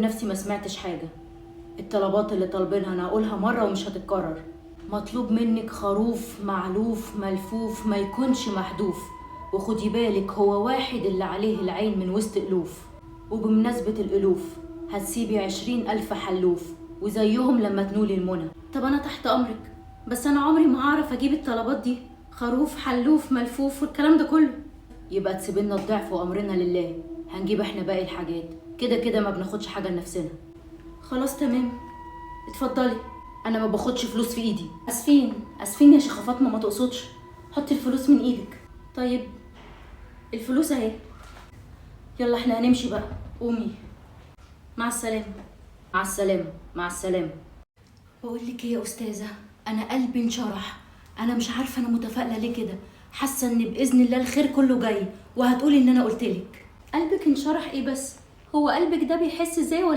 نفسي ما سمعتش حاجة. الطلبات اللي طالبينها انا هقولها مرة ومش هتتكرر. مطلوب منك خروف معلوف ملفوف ما يكونش محذوف، وخدي بالك هو واحد اللي عليه العين من وسط ألوف. وبمناسبة الألوف هتسيبي 20,000 حلوف وزيهم لما تنولي المنى. طب أنا تحت أمرك، بس أنا عمري ما هعرف أجيب الطلبات دي، خروف حلوف ملفوف والكلام ده كله. يبقى تسيبلنا الضعف وأمرنا لله، هنجيب احنا باقي الحاجات، كده كده ما بناخدش حاجة لنفسنا. خلاص تمام، اتفضلي. انا ما باخدش فلوس في ايدي. اسفين يا شيخة فاطمة، ما تقصدش. حطي الفلوس من ايدك. طيب الفلوس اهي. يلا احنا هنمشي بقى، قومي. مع السلامة. مع السلامة. مع السلامة. بقول لك ايه يا استاذة، انا قلبي انشرح. انا مش عارفة انا متفائلة ليه كده، حاسة ان باذن الله الخير كله جاي وهتقولي ان انا قلتلك. قلبك انشرح ايه بس؟ هو قلبك ده بيحس ازاي ولا